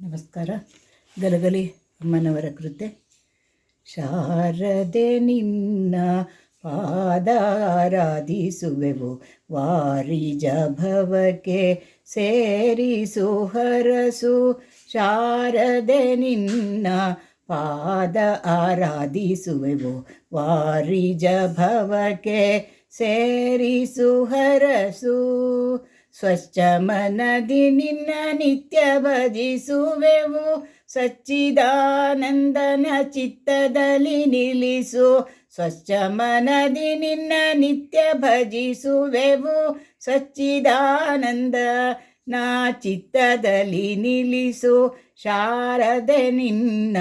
ನಮಸ್ಕಾರ. ಗಲಗಲಿ ಅಮ್ಮನವರ ಕೃತೆ. ಶಾರದೆ ನಿನ್ನ ಪಾದಾರಾಧಿಸುವೆವು, ವಾರಿಜ ಭವಕ್ಕೆ ಸೇರಿಸು ಹರಸು. ಶಾರದೆ ನಿನ್ನ ಪಾದ ಆರಾಧಿಸುವೆವು, ವಾರಿಜ ಭವಕ್ಕೆ ಸೇರಿಸು ಹರಸು. ಸ್ವಚ್ಛ ಮನದಿ ನಿನ್ನ ನಿತ್ಯ ಭಜಿಸುವೆವು, ಸಚ್ಚಿದಾನಂದನ ಚಿತ್ತದಲ್ಲಿ ನಿಲ್ಲಿಸು. ಸ್ವಚ್ಛ ಮನದಿ ನಿನ್ನ ನಿತ್ಯ ಭಜಿಸುವೆವು, ಸಚ್ಚಿದಾನಂದನ ಚಿತ್ತದಲ್ಲಿ ನಿಲ್ಲಿಸು. ಶಾರದೆ ನಿನ್ನ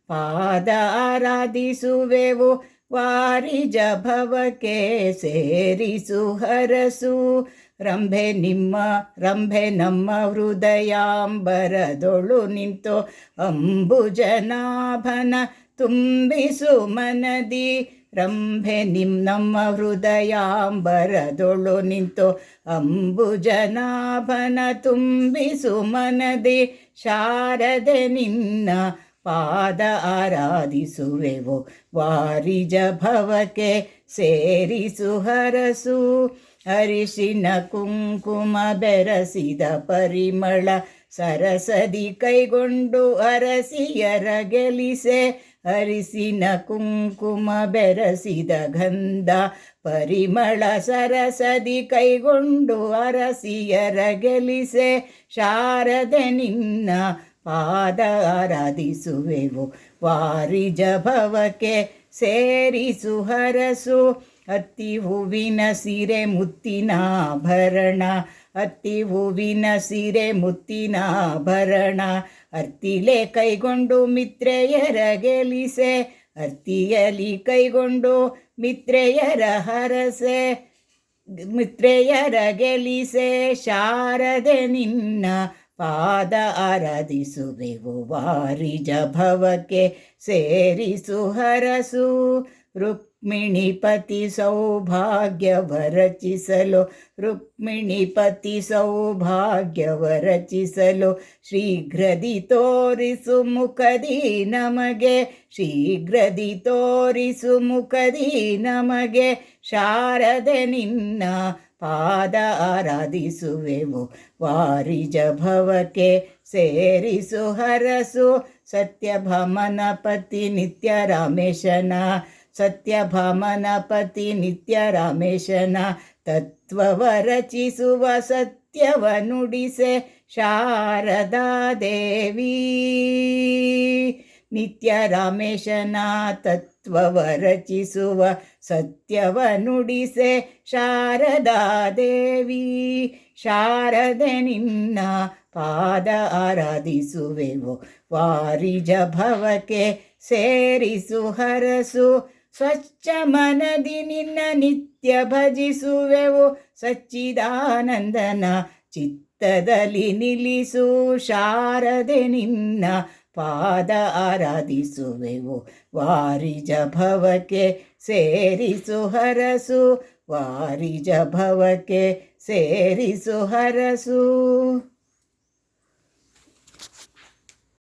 ಪಾದ ಆರಾಧಿಸುವೆವು, ವಾರಿಜ ಭವಕ್ಕೆ ಸೇರಿಸು ಹರಸು. ರಂಭೆ ನಮ್ಮ ಹೃದಯಾಂಬರದೊಳು ನಿಂತು, ಅಂಬುಜನಾಭನ ತುಂಬಿಸು ಮನದಿ. ರಂಭೆ ನಮ್ಮ ಹೃದಯಾಂಬರದೊಳು ನಿಂತು, ಅಂಬುಜನಾಭನ ತುಂಬಿಸು ಮನದಿ. ಶಾರದೆ ನಿನ್ನ ಪಾದ ಆರಾಧಿಸುವೆವು, ವಾರಿಜ ಭವಕ್ಕೆ ಸೇರಿಸು ಹರಸು. ಅರಿಶಿನ ಕುಂಕುಮ ಬೆರಸಿದ ಪರಿಮಳ ಸರಸದಿ ಕೈಗೊಂಡು ಅರಸಿಯರ ಗೆಲಿಸೆ. ಅರಿಶಿನ ಕುಂಕುಮ ಬೆರಸಿದ ಗಂಧ ಪರಿಮಳ ಸರಸದಿ ಕೈಗೊಂಡು ಅರಸಿಯರ ಗೆಲಿಸೆ. ಶಾರದೆ ನಿನ್ನ ಪಾದ ಆರಾಧಿಸುವೆವು, ವಾರಿಜ ಭವಕ್ಕೆ ಸೇರಿಸು ಹರಸು. ಅತ್ತಿ ಹೂವಿನ ಸೀರೆ ಮುತ್ತಿನಾಭರಣ, ಅತ್ತಿ ಹೂವಿನ ಸೀರೆ ಮುತ್ತಿನಾಭರಣ, ಅರ್ತಿಲೆ ಕೈಗೊಂಡು ಮಿತ್ರೆಯರ ಗೆಲಿಸೆ. ಅರ್ತಿಯಲಿ ಕೈಗೊಂಡು ಮಿತ್ರೆಯರ ಹರಸೆ, ಮಿತ್ರೆಯರ ಗೆಲಿಸೆ. ಶಾರದೆ ನಿನ್ನ ಪಾದ ಆರಾಧಿಸುವೆವು, ವಾರಿಜ ಭವಕ್ಕೆ ಸೇರಿಸು ಹರಸು. ರುಕ್ಮಿಣಿಪತಿ ಸೌಭಾಗ್ಯವ ರಚಿಸಲು, ರುಕ್ಮಿಣಿಪತಿ ಸೌಭಾಗ್ಯವ ರಚಿಸಲು, ಶೀಘ್ರದಿ ತೋರಿಸು ಮುಖದಿ ನಮಗೆ. ಶೀಘ್ರದಿ ತೋರಿಸು ಮುಖದಿ ನಮಗೆ. ಶಾರದೆ ನಿನ್ನ ಪಾದ ಆರಾಧಿಸುವೆವು, ವಾರಿಜ ಭವಕ್ಕೆ ಸೇರಿಸು ಹರಸು. ಸತ್ಯಭಾಮನ ಪತಿ ನಿತ್ಯ ರಾಮೇಶನ, ಸತ್ಯಭಾಮನ ಪತಿ ನಿತ್ಯ ರಾಮೇಶನ ತತ್ವವ ರಚಿಸುವ ಸತ್ಯವ ನುಡಿಸೆ. ಶಾರದಾ ದೇವಿ ನಿತ್ಯ ರಾಮೇಶನ ತತ್ವವ ರಚಿಸುವ ಸತ್ಯವ ನುಡಿಸೆ. ಶಾರದಾ ದೇವಿ ಶಾರದೆ ನಿನ್ನ ಪಾದ ಆರಾಧಿಸುವೆವು, ವಾರಿಜ ಭವಕ್ಕೆ ಸೇರಿಸು ಹರಸು. ಸ್ವಚ್ಛ ಮನದಿ ನಿನ್ನ ನಿತ್ಯ ಭಜಿಸುವೆವು, ಸಚ್ಚಿದಾನಂದನ ಚಿತ್ತದಲ್ಲಿ ನಿಲ್ಲಿಸು. ಶಾರದೆ ನಿನ್ನ ಪಾದ ಆರಾಧಿಸುವೆವು, ವಾರಿಜ ಭವಕ್ಕೆ ಸೇರಿಸು ಹರಸು. ವಾರಿಜ ಭವಕ್ಕೆ ಸೇರಿಸು ಹರಸು.